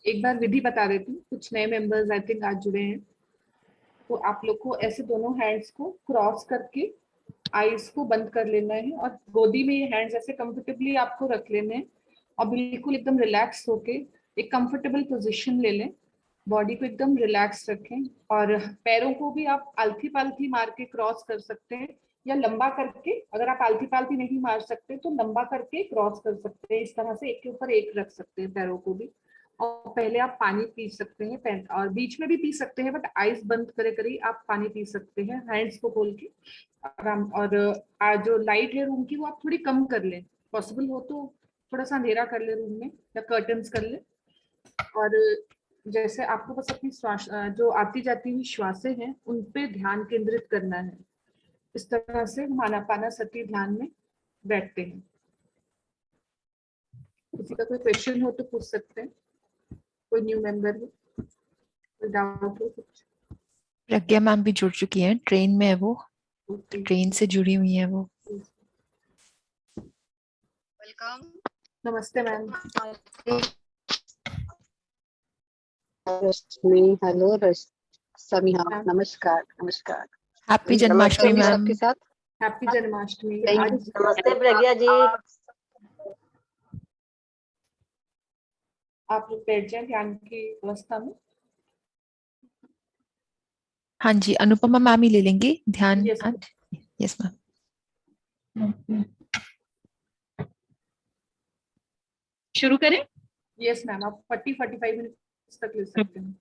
एक बार विधि बता देती हूँ, कुछ नए मेंबर्स आई थिंक आज जुड़े हैं। तो आप लोग को ऐसे दोनों हैंड्स को क्रॉस करके आईज को बंद कर लेना है और गोदी में ये हैंड्स ऐसे कंफर्टेबली आपको रख लेने हैं और बिल्कुल एकदम रिलैक्स होके एक कंफर्टेबल पोजीशन ले लें। बॉडी को एकदम रिलैक्स रखें और पैरों को भी आप आलथी पालथी मार के क्रॉस कर सकते हैं या लंबा करके, अगर आप आलथी पालथी नहीं मार सकते तो लंबा करके क्रॉस कर सकते हैं। इस तरह से एक के ऊपर एक रख सकते हैं पैरों को भी। और पहले आप पानी पी सकते हैं और बीच में भी पी सकते हैं, बट आइज बंद करे करे आप पानी पी सकते हैं हैंड्स को खोल के आराम। और जो लाइट है रूम की वो आप थोड़ी कम कर लें, पॉसिबल हो तो थोड़ा सा अंधेरा कर ले रूम में या कर्टन्स कर ले। और जैसे आपको बस अपनी श्वास जो आती जाती हुई श्वासें हैं उन पे ध्यान केंद्रित करना है। इस तरह से हम आनापानसति ध्यान में बैठते हैं। किसी का कोई क्वेश्चन हो तो पूछ सकते हैं, कोई न्यू मेंबर हो, कोई डाउट हो कुछ। प्रज्ञा मैम भी जुड़ चुकी हैं, ट्रेन में है वो, ओके, ट्रेन से जुड़ी हुई है वो। वेलकम। नमस्ते मैम। रश्मि, हेलो समीहा, मैम नमस्कार नमस्कार। हैप्पी नमस्ते जन्माष्टमी भी मैम। सबके साथ हैप्पी जन्माष्टमी। थैंक आज नमस्ते प्रज्ञा जी। आप लोग बैठ जाए ध्यान की अवस्था में। हाँ जी, अनुपमा मैम ही ले लेंगे ध्यान। यस आज यस मैम। शुरू करें? यस मैम, आप 40-45 मिनट तक ले सकते हैं।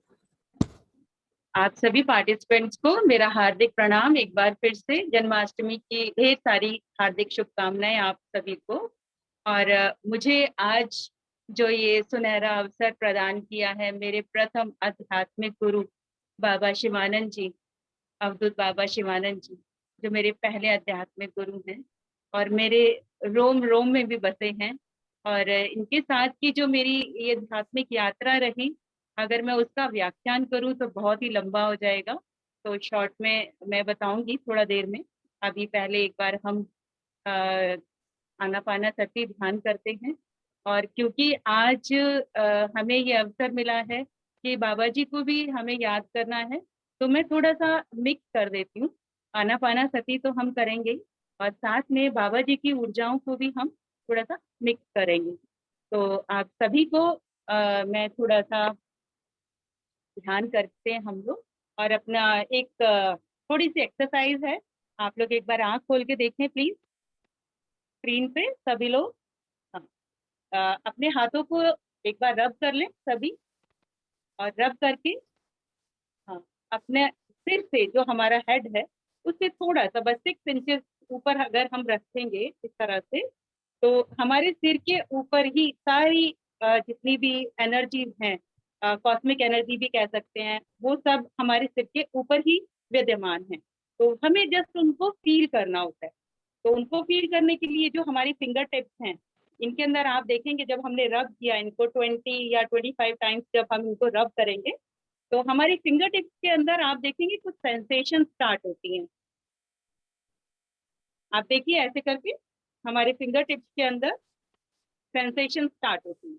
आप सभी पार्टिसिपेंट्स को मेरा हार्दिक प्रणाम। एक बार फिर से जन्माष्टमी की ढेर सारी हार्दिक शुभकामनाएं आप सभी को। और मुझे आज जो ये सुनहरा अवसर प्रदान किया है मेरे प्रथम आध्यात्मिक गुरु बाबा शिवानंद जी, अवधूत बाबा शिवानंद जी, जो मेरे पहले आध्यात्मिक गुरु हैं और मेरे रोम रोम में भी बसे हैं। और इनके साथ की जो मेरी ये आध्यात्मिक यात्रा रही, अगर मैं उसका व्याख्यान करूं तो बहुत ही लंबा हो जाएगा, तो शॉर्ट में मैं बताऊंगी थोड़ा देर में। अभी पहले एक बार हम आनापानसति ध्यान करते हैं। और क्योंकि आज हमें ये अवसर मिला है कि बाबा जी को भी हमें याद करना है, तो मैं थोड़ा सा मिक्स कर देती हूँ। आनापानसति तो हम करेंगे और साथ में बाबा जी की ऊर्जाओं को भी हम थोड़ा सा मिक्स करेंगे। तो आप सभी को मैं थोड़ा सा ध्यान करते हैं हम लोग। और अपना एक थोड़ी सी एक्सरसाइज है, आप लोग एक बार आंख खोल के देखें प्लीज स्क्रीन पे सभी लोग। हाँ, अपने हाथों को एक बार रब कर लें सभी, और रब करके हाँ अपने सिर से जो हमारा हेड है उससे थोड़ा सा बस 6 इंचेस ऊपर अगर हम रखेंगे इस तरह से, तो हमारे सिर के ऊपर ही सारी जितनी भी एनर्जीज हैं, कॉस्मिक एनर्जी भी कह सकते हैं, वो सब हमारे सिर के ऊपर ही विद्यमान है। तो हमें जस्ट उनको फील करना होता है। तो उनको फील करने के लिए जो हमारी फिंगर टिप्स हैं, इनके अंदर आप देखेंगे जब हमने रब किया इनको 20 या 25 टाइम्स, जब हम इनको रब करेंगे तो हमारी फिंगर टिप्स के अंदर आप देखेंगे कुछ सेंसेशन स्टार्ट होती हैं। आप देखिए ऐसे करके हमारे फिंगर टिप्स के अंदर सेंसेशन स्टार्ट होती हैं।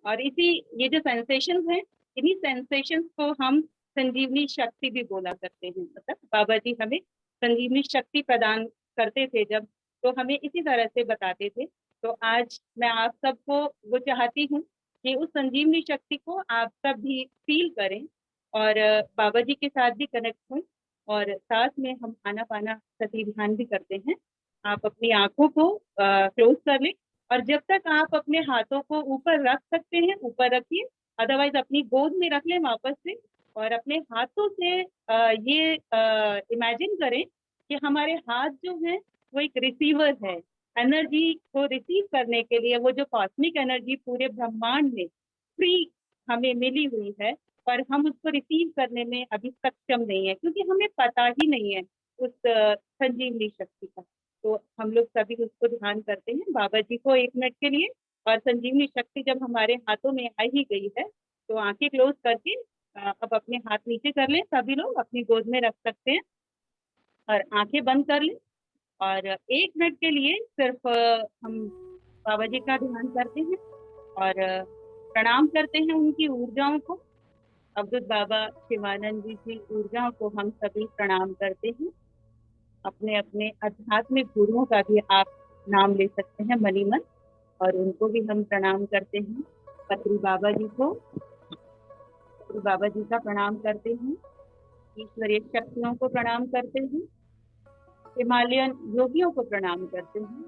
और इसी ये जो सेंसेशंस हैं, इन्हीं सेंसेशंस को हम संजीवनी शक्ति भी बोला करते हैं। मतलब बाबा जी हमें संजीवनी शक्ति प्रदान करते थे जब, तो हमें इसी तरह से बताते थे। तो आज मैं आप सबको वो चाहती हूँ कि उस संजीवनी शक्ति को आप सब भी फील करें और बाबा जी के साथ भी कनेक्ट हों। और साथ में हम आनापानसति ध्यान भी करते हैं। आप अपनी आंखों को क्लोज कर लें और जब तक आप अपने हाथों को ऊपर रख सकते हैं ऊपर रखिए, अदरवाइज अपनी गोद में रख लें वापस से। और अपने हाथों से ये इमेजिन करें कि हमारे हाथ जो हैं वो एक रिसीवर है। एनर्जी को रिसीव करने के लिए वो जो कॉस्मिक एनर्जी पूरे ब्रह्मांड में फ्री हमें मिली हुई है, पर हम उसको रिसीव करने में अभी सक्षम नहीं है क्योंकि हमें पता ही नहीं है उस संजीवनी शक्ति का। तो हम लोग सभी उसको ध्यान करते हैं बाबा जी को 1 मिनट के लिए। और संजीवनी शक्ति जब हमारे हाथों में आ ही गई है तो आंखें क्लोज करके अब अपने हाथ नीचे कर लें, सभी लोग अपनी गोद में रख सकते हैं और आंखें बंद कर लें। और 1 मिनट के लिए सिर्फ हम बाबा जी का ध्यान करते हैं और प्रणाम करते हैं उनकी ऊर्जाओं को। अवधूत बाबा शिवानंद जी की ऊर्जाओं को हम सभी प्रणाम करते हैं। अपने अपने आध्यात्मिक गुरुओं का भी आप नाम ले सकते हैं मनी मन, और उनको भी हम प्रणाम करते हैं। पत्री बाबा जी को, पत्री बाबा जी का प्रणाम करते हैं। ईश्वरीय शक्तियों को प्रणाम करते हैं। हिमालयन योगियों को प्रणाम करते हैं।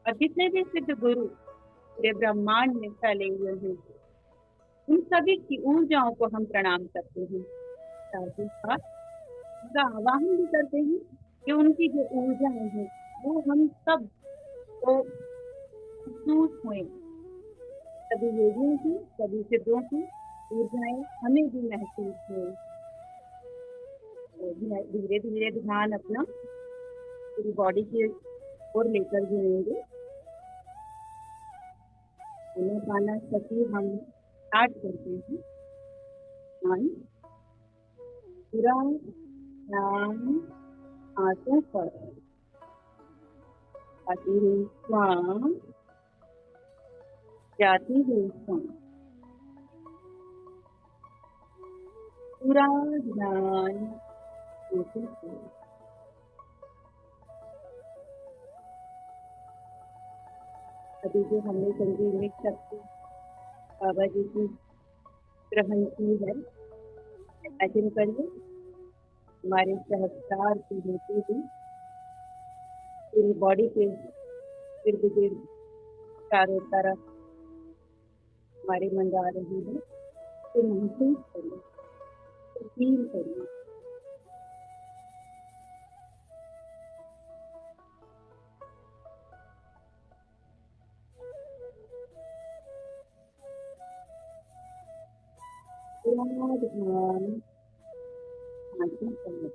और जितने भी सिद्ध गुरु पूरे ब्रह्मांड में फैले हुए हैं, उन सभी की ऊर्जाओं को हम प्रणाम करते हैं। साथ ही साथ उनका आवाहन भी करते हैं कि उनकी जो ऊर्जाएं हैं वो हम सब को महसूस हुए। सभी योगियों की, सभी सिद्धों की ऊर्जाएं हमें भी महसूस हुए। तो धीरे धीरे ध्यान अपना पूरी बॉडी की ओर लेकर जाएंगे। पाना सभी हम स्टार्ट करते हैं। पूरा ध्यान हाथों पर, आती हुई श्वास, जाती हुई श्वास। पूरा ध्यान हाथों पर। अभी जो हमने संजीवनी शक्ति बाबा जी की ग्रहण की है, इमेजिन करिए हमारे सहस्त्रार की होती हुई पूरी बॉडी के इर्द गिर्द चारों तरफ हमारे मंडरा रही है। तो महसूस करिए, तो फील करिए। पूरा ध्यान हाथों पर।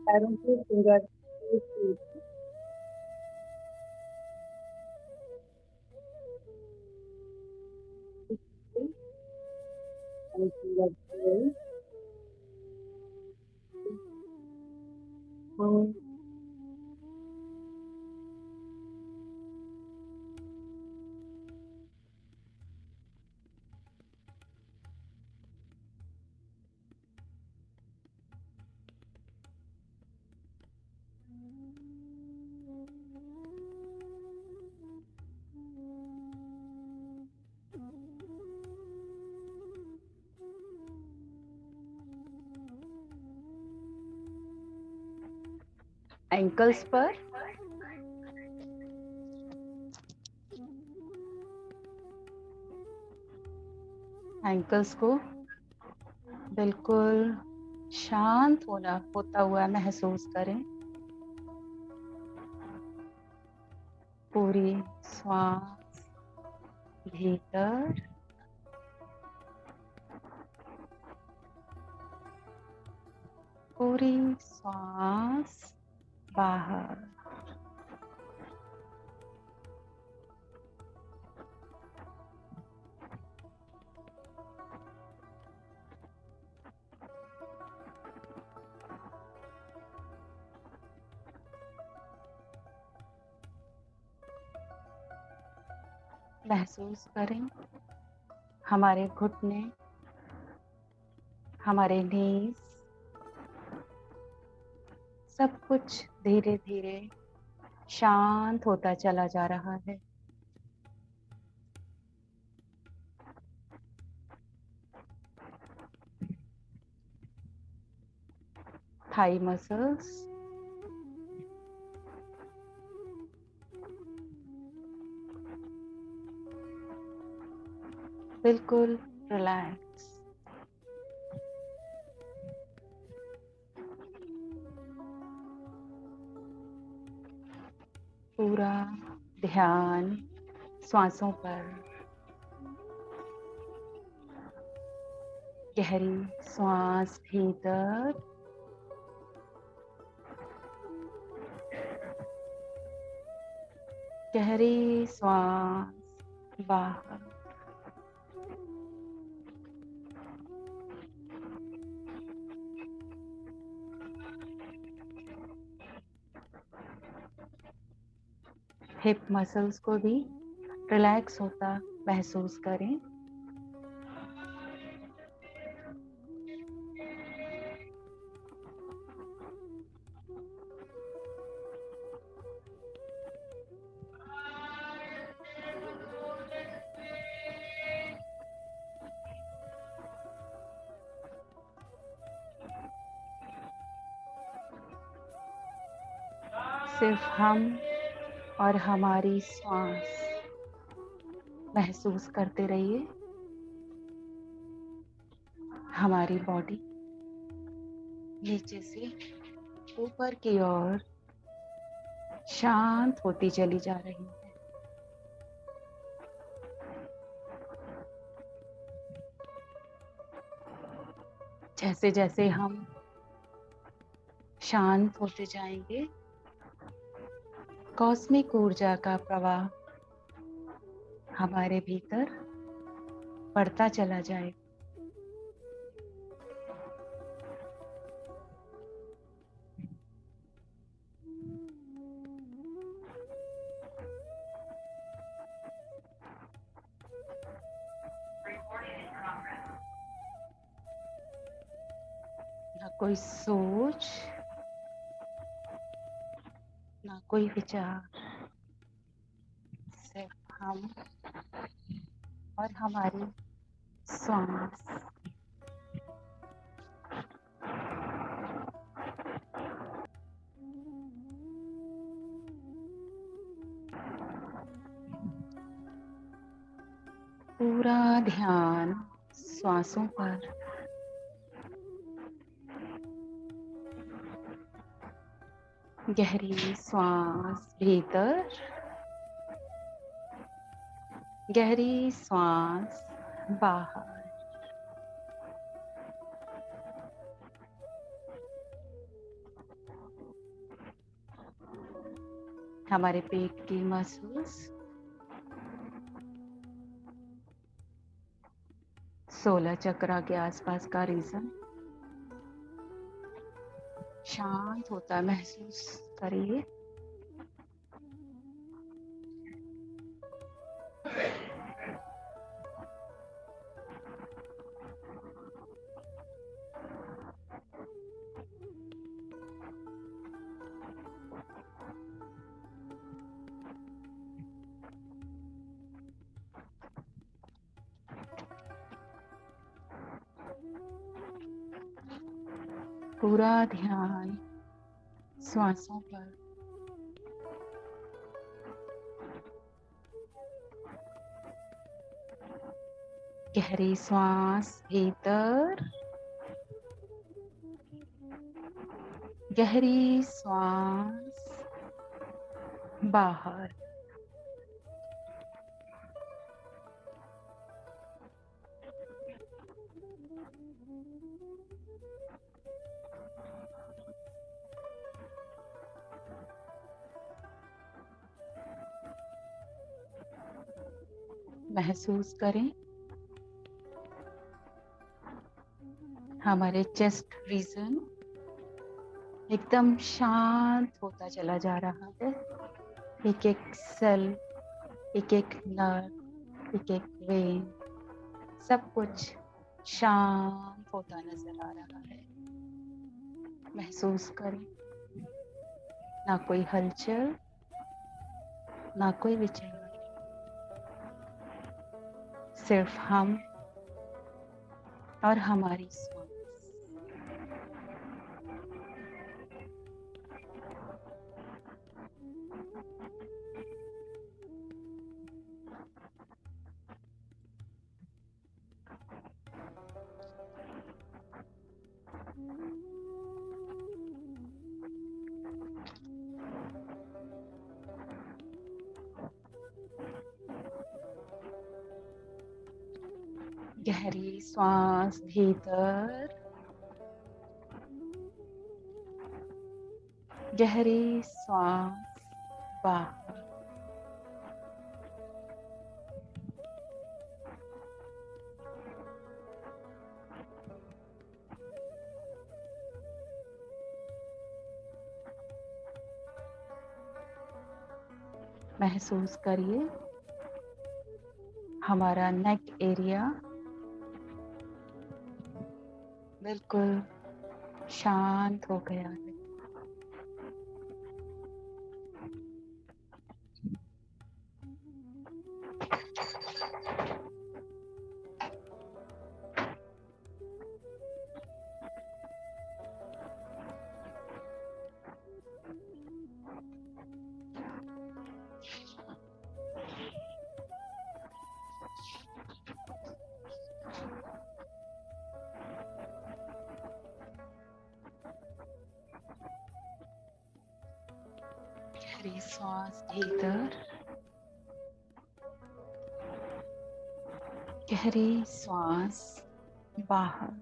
पैरों के फिंगर एंकल्स पर, एंकल्स को बिल्कुल शांत होता हुआ महसूस करें। पूरी श्वास भीतर, पूरी श्वास बाहर। महसूस करें हमारे घुटने, हमारे नीज, सब कुछ धीरे धीरे शांत होता चला जा रहा है। थाई मसल्स बिल्कुल रिलैक्स। पूरा ध्यान श्वासों पर। गहरी श्वास भीतर, गहरी श्वास बाहर। हिप मसल्स को भी रिलैक्स होता महसूस करें। सिर्फ हम और हमारी श्वास महसूस करते रहिए। हमारी बॉडी नीचे से ऊपर की ओर शांत होती चली जा रही है। जैसे जैसे हम शांत होते जाएंगे, कॉस्मिक ऊर्जा का प्रवाह हमारे भीतर बढ़ता चला जाएगा। ना कोई सोच, ना कोई विचार, सिर्फ हम और हमारी श्वास। पूरा ध्यान श्वासों पर। गहरी श्वास भीतर, गहरी श्वास बाहर। हमारे पेट की मसल्स 16 चक्रा के आसपास का रीजन शांत होता महसूस करिए। पूरा ध्यान श्वासों पर। गहरी श्वास भीतर, गहरी श्वास बाहर। महसूस करें हमारे चेस्ट रीजन एकदम शांत होता चला जा रहा है। एक एक सेल, एक एक नर्व, एक एक वेन, सब कुछ शांत होता नजर आ रहा है। महसूस करें ना कोई हलचल, ना कोई विचार, सिर्फ हम और हमारी श्वास। गहरी सांस भीतर, गहरी सांस बाहर। महसूस करिए हमारा नेक एरिया बिल्कुल शांत हो गया है। गहरी सांस भीतर, गहरी सांस बाहर।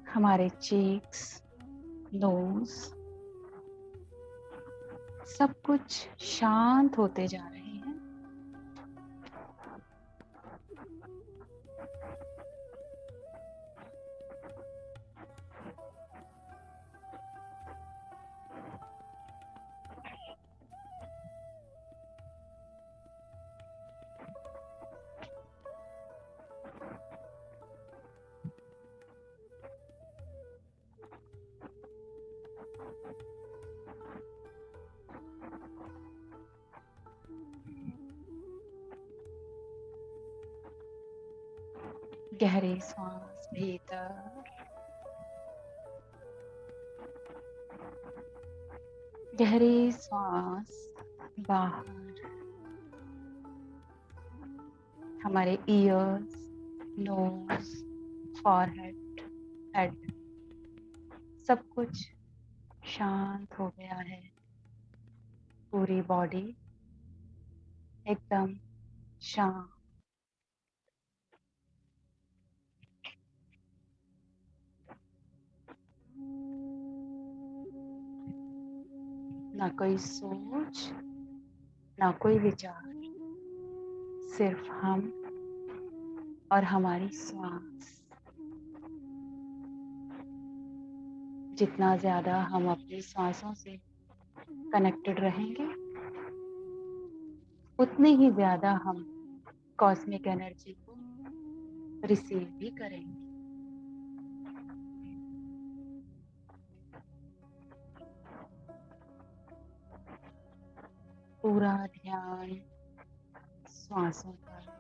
हमारे चीक्स, नोज सब कुछ शांत होते जा रहे हैं। गहरी सांस भीतर, गहरी सांस बाहर। हमारे ईयर्स, नोज, फॉरहेड, हेड सब कुछ शांत हो गया है। पूरी बॉडी एकदम शांत। ना कोई सोच, ना कोई विचार, सिर्फ हम और हमारी सांस। जितना ज्यादा हम अपनी सांसों से कनेक्टेड रहेंगे, उतनी ही ज्यादा हम कॉस्मिक एनर्जी को रिसीव भी करेंगे। पूरा ध्यान श्वासों पर।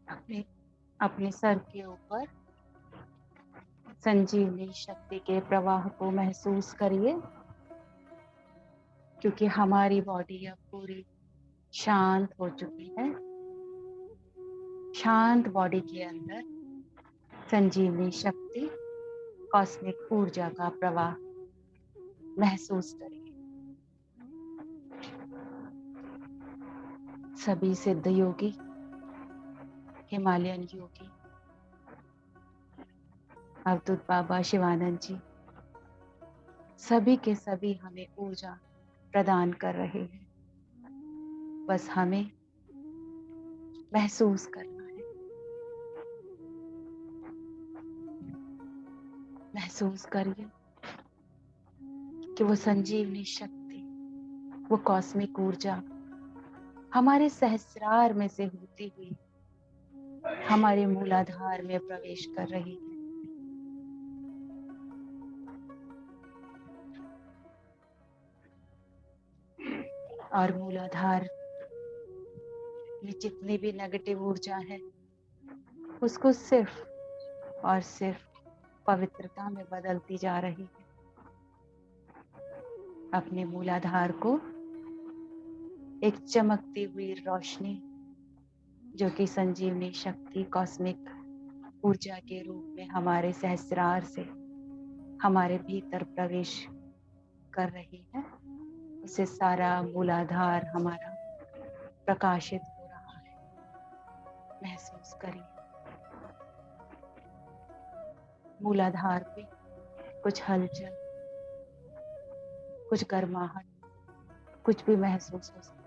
अपने अपने सर के ऊपर संजीवनी शक्ति के प्रवाह को महसूस करिए, क्योंकि हमारी बॉडी अब पूरी शांत हो चुकी है। शांत बॉडी के अंदर संजीवनी शक्ति, कॉस्मिक ऊर्जा का प्रवाह महसूस करिए। सभी सिद्ध योगी, हिमालयन योगी, अवधूत बाबा, शिवानंद जी, सभी के सभी हमें ऊर्जा प्रदान कर रहे हैं। बस हमें महसूस करना है। महसूस करिए कि वो संजीवनी शक्ति वो कॉस्मिक ऊर्जा हमारे सहस्रार में से होती हुई हमारे मूलाधार में प्रवेश कर रही है। और मूलाधार में जितनी भी नेगेटिव ऊर्जा है उसको सिर्फ और सिर्फ पवित्रता में बदलती जा रही है। अपने मूलाधार को एक चमकती हुई रोशनी जो कि संजीवनी शक्ति कॉस्मिक ऊर्जा के रूप में हमारे सहस्रार से हमारे भीतर प्रवेश कर रही है, उससे सारा मूलाधार हमारा प्रकाशित हो रहा है। महसूस करिए मूलाधार पे कुछ हलचल, कुछ गर्माहट, कुछ भी महसूस हो सकता है।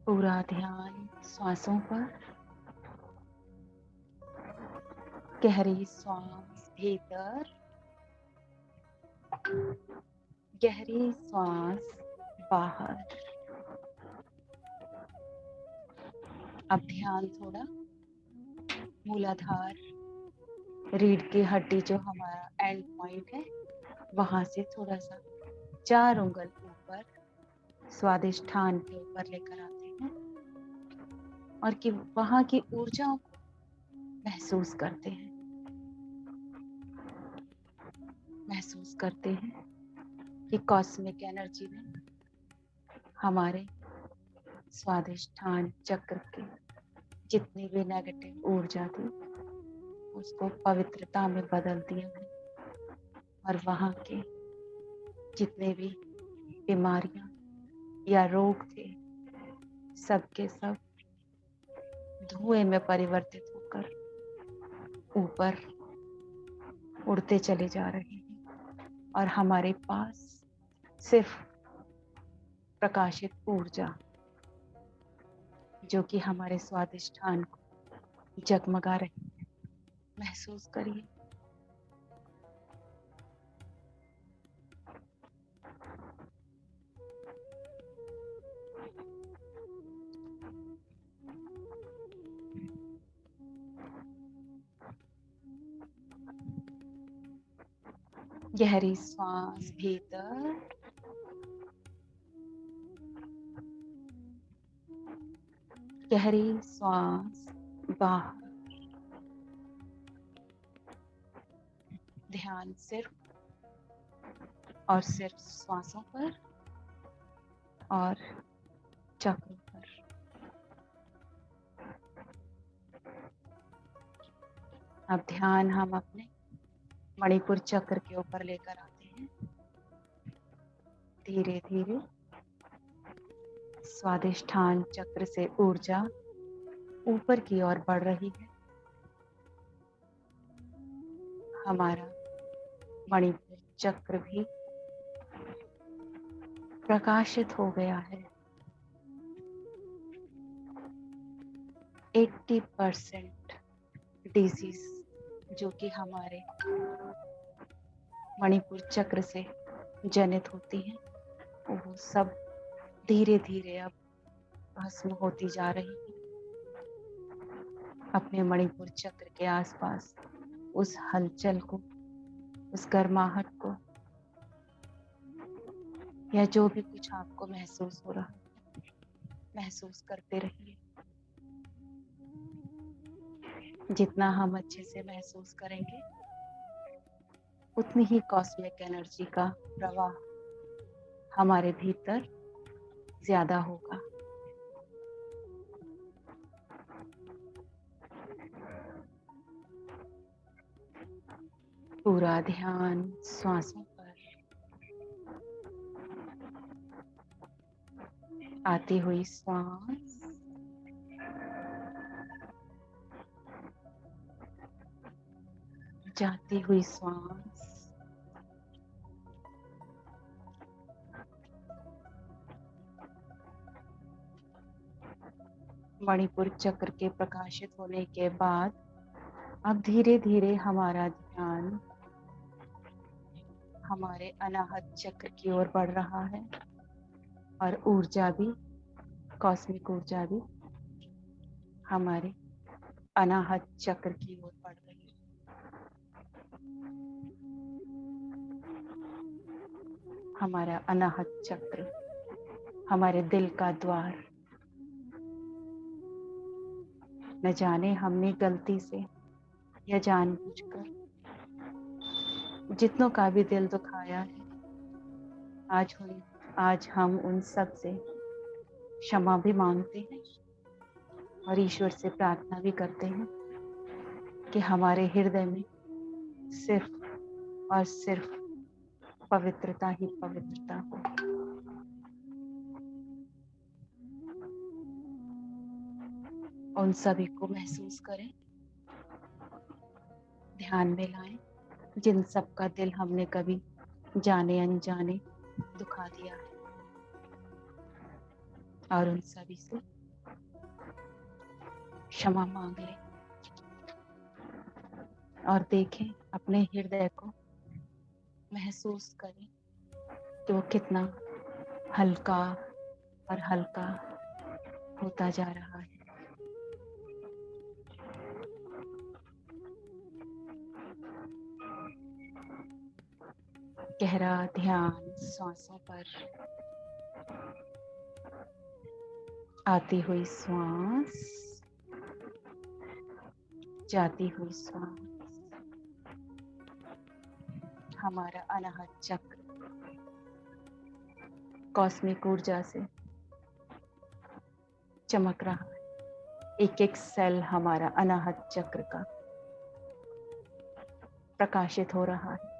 पूरा ध्यान श्वासों पर। गहरी श्वास भीतर, गहरी श्वास बाहर। अब ध्यान थोड़ा मूलाधार रीढ़ की हड्डी जो हमारा एंड पॉइंट है वहां से थोड़ा सा 4 उंगल ऊपर स्वादिष्ठान के ऊपर लेकर आते हैं और कि वहां की ऊर्जाओं को महसूस करते हैं। महसूस करते हैं कि कॉस्मिक एनर्जी ने हमारे स्वादिष्ठान चक्र के जितनी भी नेगेटिव ऊर्जा थी उसको पवित्रता में बदल दिया है और वहां के जितने भी बीमारियां या रोग थे सब के सब धुएं में परिवर्तित होकर ऊपर उड़ते चले जा रहे हैं और हमारे पास सिर्फ प्रकाशित ऊर्जा जो कि हमारे स्वादिष्ठान को जगमगा रही है। महसूस करिए गहरी श्वास भीतर, गहरी श्वास बाहर। ध्यान सिर्फ और सिर्फ श्वासों पर और चक्रों पर। अब ध्यान हम अपने मणिपुर चक्र के ऊपर लेकर आते हैं। धीरे धीरे स्वादिष्ठान चक्र से ऊर्जा ऊपर की ओर बढ़ रही है। हमारा मणिपुर चक्र भी प्रकाशित हो गया है। 80% डिजीज जो कि हमारे मणिपुर चक्र से जनित होती हैं वो सब धीरे धीरे अब भस्म होती जा रही है। अपने मणिपुर चक्र के आसपास उस हलचल को, उस गर्माहट को या जो भी कुछ आपको महसूस हो रहा है महसूस करते रहिए। जितना हम अच्छे से महसूस करेंगे उतनी ही कॉस्मिक एनर्जी का प्रवाह हमारे भीतर ज्यादा होगा। पूरा ध्यान श्वासों पर। आती हुई श्वास, जाती हुई श्वास, मणिपुर चक्र के प्रकाशित होने के बाद अब धीरे धीरे हमारा ध्यान हमारे अनाहत चक्र की ओर बढ़ रहा है और ऊर्जा भी, कॉस्मिक ऊर्जा भी हमारे अनाहत चक्र की ओर बढ़ रही है। हमारा अनाहत चक्र हमारे दिल का द्वार, न जाने हमने गलती से या जानबूझकर जितनों का भी दिल दुखाया है, आज हम उन सब से क्षमा भी मांगते हैं और ईश्वर से प्रार्थना भी करते हैं कि हमारे हृदय में सिर्फ और सिर्फ पवित्रता ही पवित्रता हो। उन सभी को महसूस करें, ध्यान में लाएं जिन सब का दिल हमने कभी जाने अनजाने दुखा दिया है, और उन सभी से क्षमा मांग लें और देखें, अपने हृदय को महसूस करें कि वो कितना हल्का और हल्का होता जा रहा है। गहरा ध्यान सांसों पर, आती हुई श्वास, जाती हुई श्वास। हमारा अनाहत चक्र कॉस्मिक ऊर्जा से चमक रहा है। एक एक सेल हमारा अनाहत चक्र का प्रकाशित हो रहा है।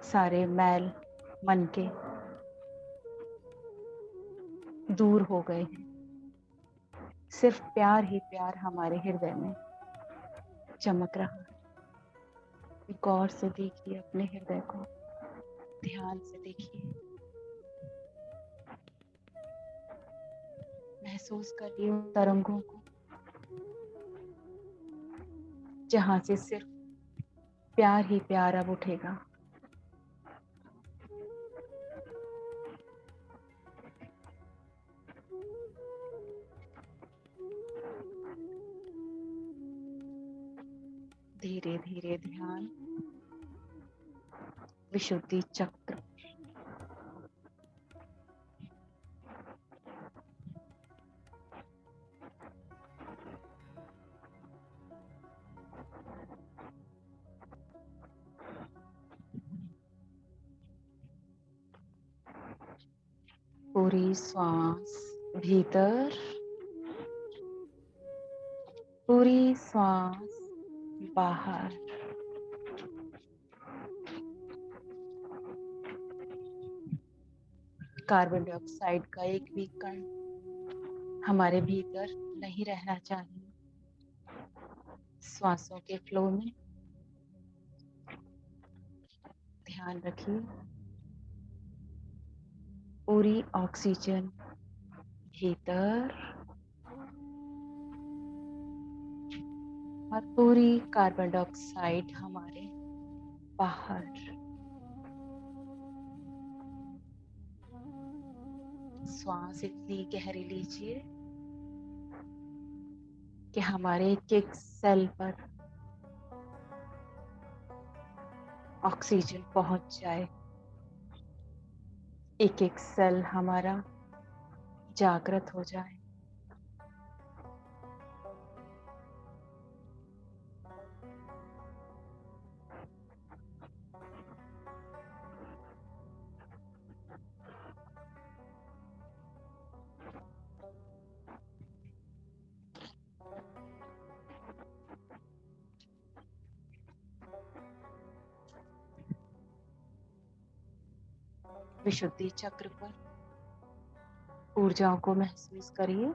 सारे मैल मन के दूर हो गए हैं। सिर्फ प्यार ही प्यार हमारे हृदय में चमक रहा है। गौर से देखिए अपने हृदय को, ध्यान से देखिए, महसूस करिए उन तरंगों को जहां से सिर्फ प्यार ही प्यार अब उठेगा। धीरे धीरे ध्यान विशुद्धि चक्र, पूरी श्वास भीतर, पूरी श्वास बाहर। कार्बन डाइऑक्साइड का एक भी कण हमारे भीतर नहीं रहना चाहिए। श्वासों के फ्लो में ध्यान रखिए। पूरी ऑक्सीजन भीतर और पूरी कार्बन डाइऑक्साइड हमारे बाहर। श्वास इतनी गहरी लीजिए कि हमारे एक एक सेल पर ऑक्सीजन पहुंच जाए। एक एक सेल हमारा जागृत हो जाए। विशुद्धि चक्र पर ऊर्जाओं को महसूस करिए,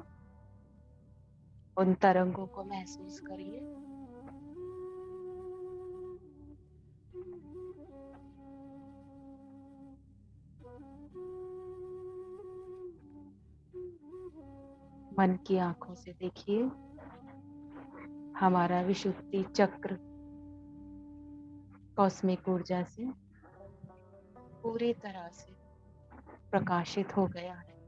उन तरंगों को महसूस करिए मन की आंखों से देखिए, हमारा विशुद्धि चक्र कॉस्मिक ऊर्जा से पूरी तरह से प्रकाशित हो गया है।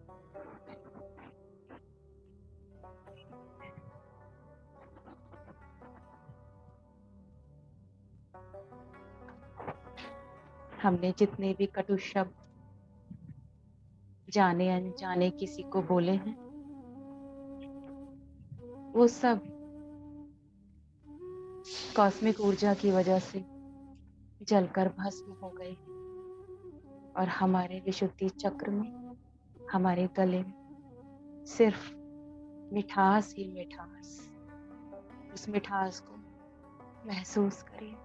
हमने जितने भी कटु शब्द जाने अनजाने किसी को बोले हैं, वो सब कॉस्मिक ऊर्जा की वजह से जलकर भस्म हो गए और हमारे विशुद्धि चक्र में, हमारे गले में सिर्फ मिठास ही मिठास। उस मिठास को महसूस करिए।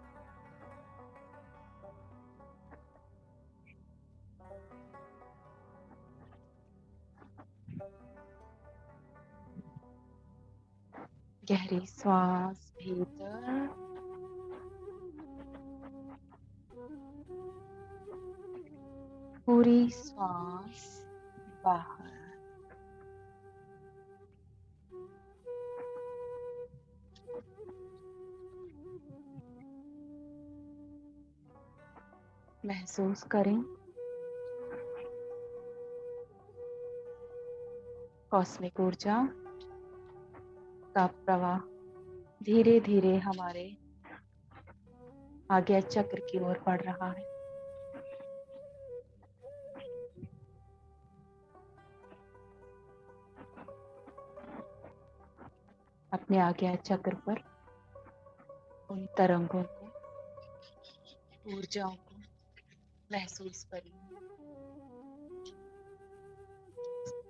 गहरी श्वास भीतर, पूरी श्वास बाहर। महसूस करें कॉस्मिक ऊर्जा का प्रवाह धीरे धीरे हमारे आज्ञा चक्र की ओर बढ़ रहा है। अपने आज्ञा चक्र पर उन तरंगों को, ऊर्जाओं को महसूस करिए,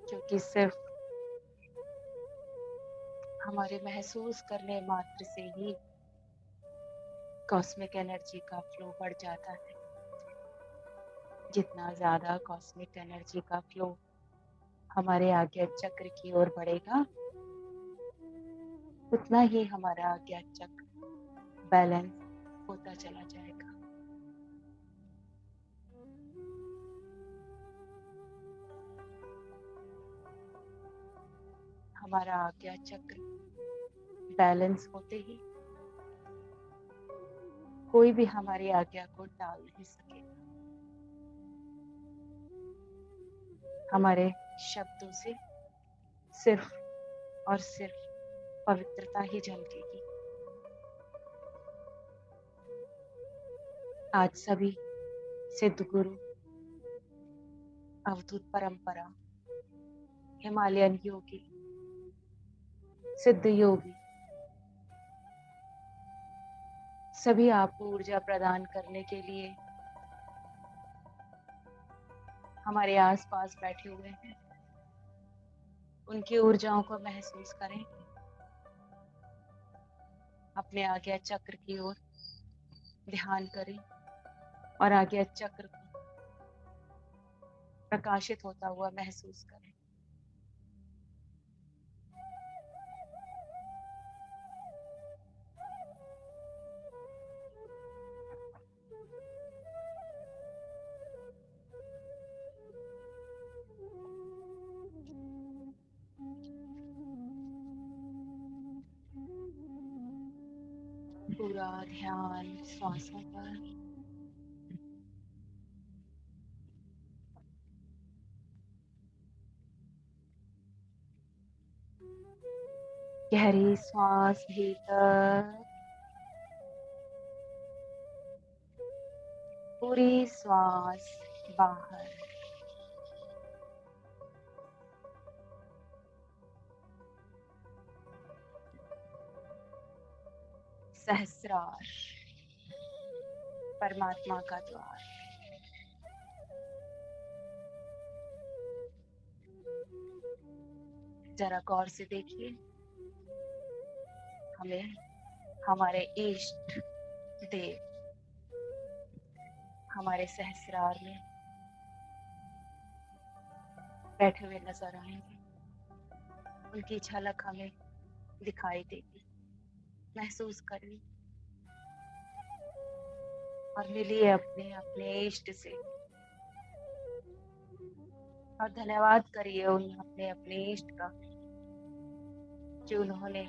क्योंकि सिर्फ हमारे महसूस करने मात्र से ही कॉस्मिक एनर्जी का फ्लो बढ़ जाता है। जितना ज्यादा कॉस्मिक एनर्जी का फ्लो हमारे आज्ञा चक्र की ओर बढ़ेगा, उतना ही हमारा आज्ञा चक्र बैलेंस होता चला जाएगा। हमारा आज्ञा चक्र बैलेंस होते ही कोई भी हमारी आज्ञा को टाल नहीं सकेगा। हमारे शब्दों से सिर्फ और सिर्फ पवित्रता ही झलकेगी। आज सभी सिद्ध गुरु, अवधूत परंपरा, हिमालयन योगी, सिद्ध योगी सभी आपको ऊर्जा प्रदान करने के लिए हमारे आसपास बैठे हुए हैं। उनकी ऊर्जाओं को महसूस करें। अपने आज्ञा चक्र की ओर ध्यान करें और आज्ञा चक्र को प्रकाशित होता हुआ महसूस करें। पूरा ध्यान श्वासों पर। गहरी श्वास भीतर, पूरी श्वास बाहर। सहस्रार, परमात्मा का द्वार। जरा गौर से देखिए, हमें हमारे इष्ट देव हमारे सहस्रार में बैठे हुए नजर आएंगे। उनकी झलक हमें दिखाई देगी। महसूस करिए और मिलिए अपने अपने इष्ट से और धन्यवाद करिए उन अपने अपने इष्ट का कि उन्होंने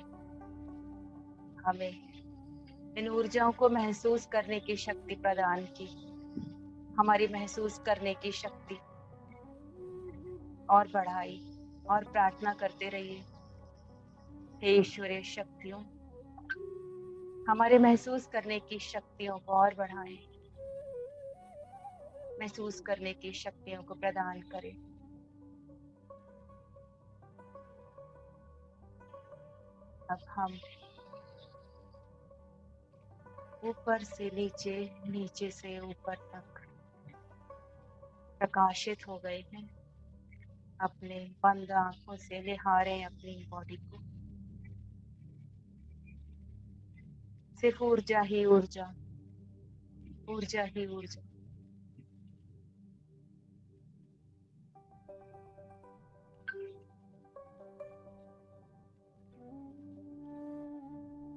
हमें इन ऊर्जाओं को महसूस करने की शक्ति प्रदान की। हमारी महसूस करने की शक्ति और बढ़ाई और प्रार्थना करते रहिए, हे ईश्वरीय शक्तियों, हमारे महसूस करने की शक्तियों को और बढ़ाएं, महसूस करने की शक्तियों को प्रदान करें। अब हम ऊपर से नीचे, नीचे से ऊपर तक प्रकाशित हो गए हैं। अपने बंद आंखों से निहारें अपनी बॉडी को। सिर्फ ऊर्जा ही ऊर्जा, ऊर्जा ही ऊर्जा।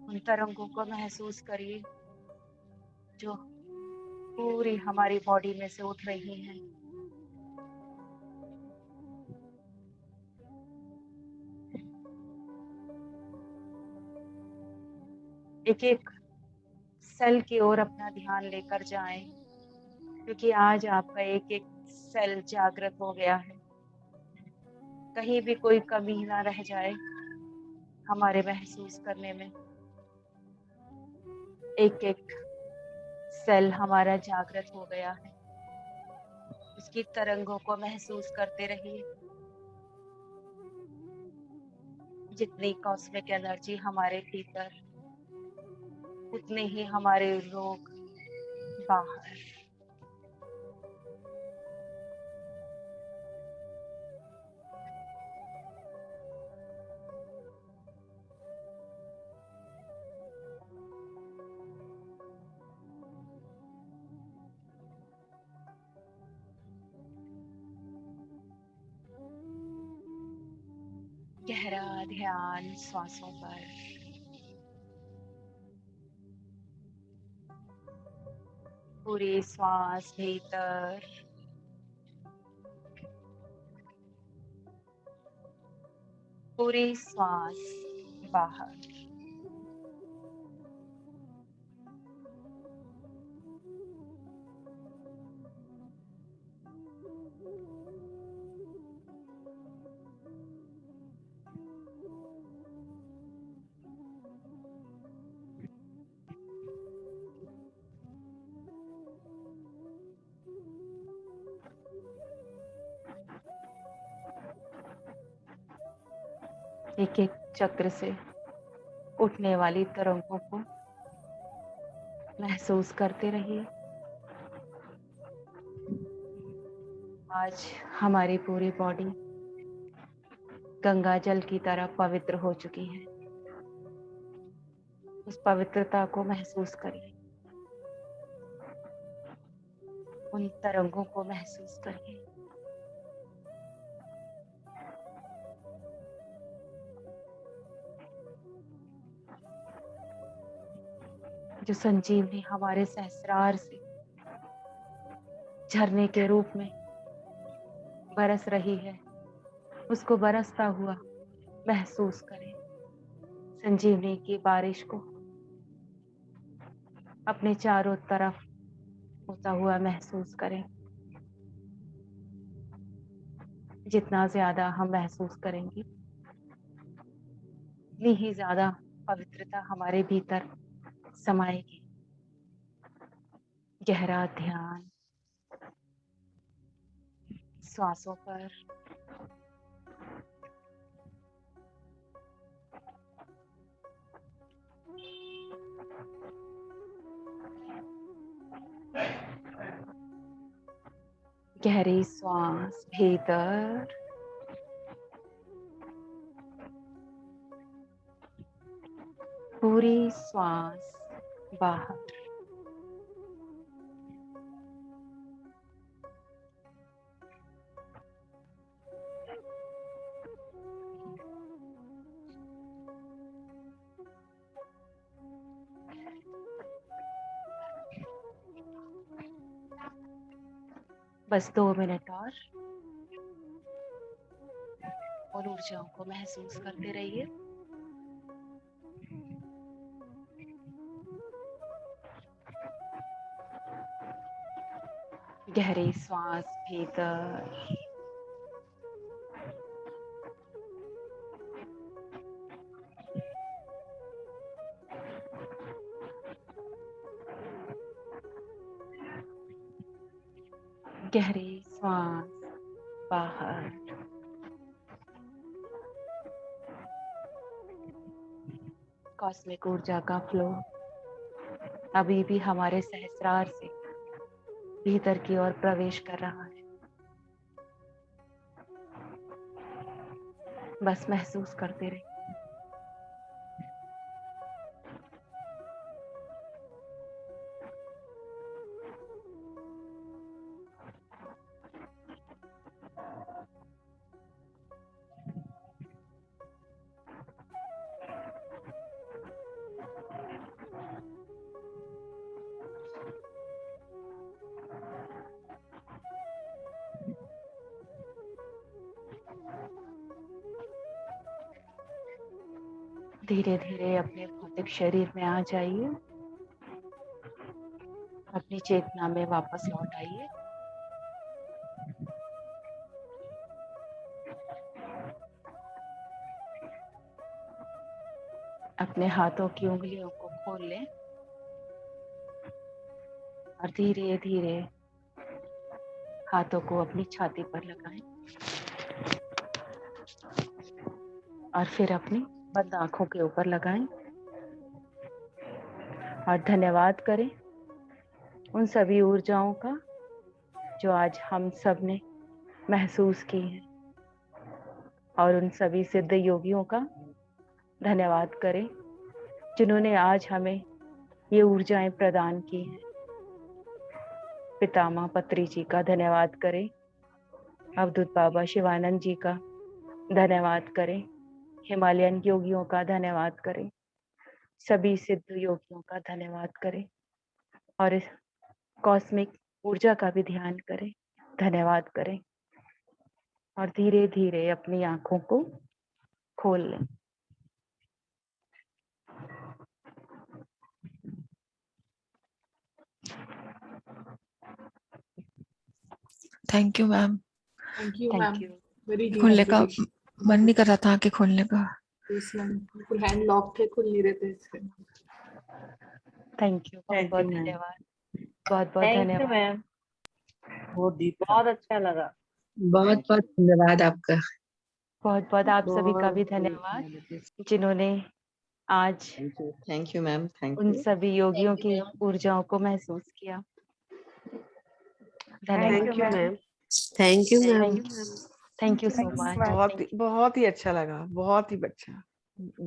उन तरंगों को महसूस करिए जो पूरी हमारी बॉडी में से उठ रही हैं। एक एक सेल की ओर अपना ध्यान लेकर जाएं, क्योंकि आज आपका एक एक सेल जागृत हो गया है। कहीं भी कोई कमी ना रह जाए हमारे महसूस करने में। एक एक सेल हमारा जागृत हो गया है। उसकी तरंगों को महसूस करते रहिए। जितनी कॉस्मिक एनर्जी हमारे भीतर, उतने ही हमारे रोग बाहर। गहरा ध्यान श्वासों पर। पूरी श्वास भीतर, पूरी श्वास बाहर। एक एक चक्र से उठने वाली तरंगों को महसूस करते रहिए। आज हमारी पूरी बॉडी गंगा जल की तरह पवित्र हो चुकी है। उस पवित्रता को महसूस करिए। उन तरंगों को महसूस करिए। जो संजीवनी हमारे सहस्रार से झरने के रूप में बरस रही है, उसको बरसता हुआ महसूस करें। संजीवनी की बारिश को अपने चारों तरफ होता हुआ महसूस करें। जितना ज्यादा हम महसूस करेंगे, उतनी ही ज्यादा पवित्रता हमारे भीतर समाएगी। गहरा ध्यान श्वासों पर। गहरी श्वास भीतर, पूरी श्वास बाहर। बस 2 मिनट और उन ऊर्जाओं को महसूस करते रहिए। गहरी श्वास भीतर, गहरी श्वास बाहर। कॉस्मिक ऊर्जा का फ्लो अभी भी हमारे सहस्रार से भीतर की ओर प्रवेश कर रहा है। बस महसूस करते रहिए। धीरे धीरे अपने भौतिक शरीर में आ जाइए, अपनी चेतना में वापस लौट आइए। अपने हाथों की उंगलियों को खोल लें और धीरे धीरे हाथों को अपनी छाती पर लगाएं और फिर अपनी बंद आंखों के ऊपर लगाएं और धन्यवाद करें उन सभी ऊर्जाओं का जो आज हम सब ने महसूस की है, और उन सभी सिद्ध योगियों का धन्यवाद करें जिन्होंने आज हमें ये ऊर्जाएं प्रदान की हैं। पितामह पत्री जी का धन्यवाद करें, अवधूत बाबा शिवानंद जी का धन्यवाद करें, हिमालयन योगियों का धन्यवाद करें, सभी सिद्ध योगियों का धन्यवाद करें और इस कॉस्मिक ऊर्जा का भी ध्यान करें, धन्यवाद करें और धीरे धीरे अपनी आंखों को खोल लें। Thank you ma'am. Thank you ma'am. Thank you. Very खोलने का मन नहीं कर रहा था आंखें खोलने का। बिल्कुल हैंड लॉक थे, खुल नहीं रहे थे इससे। थैंक यू, बहुत बहुत धन्यवाद, बहुत बहुत धन्यवाद मैम, बहुत डीप था। बहुत अच्छा लगा। बहुत बहुत धन्यवाद आपका। बहुत बहुत आप सभी का भी धन्यवाद जिन्होंने आज थैंक यू मैम, थैंक उन यू। सभी योगियों की ऊर्जाओं को महसूस किया। धन्यवाद। Thank you ma'am. Thank you ma'am. Thank you so much. बहुत ही अच्छा लगा, बहुत ही अच्छा,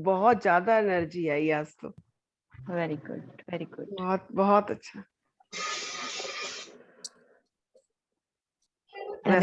बहुत ज्यादा एनर्जी आई आज तो। Very good, very good. बहुत बहुत अच्छा।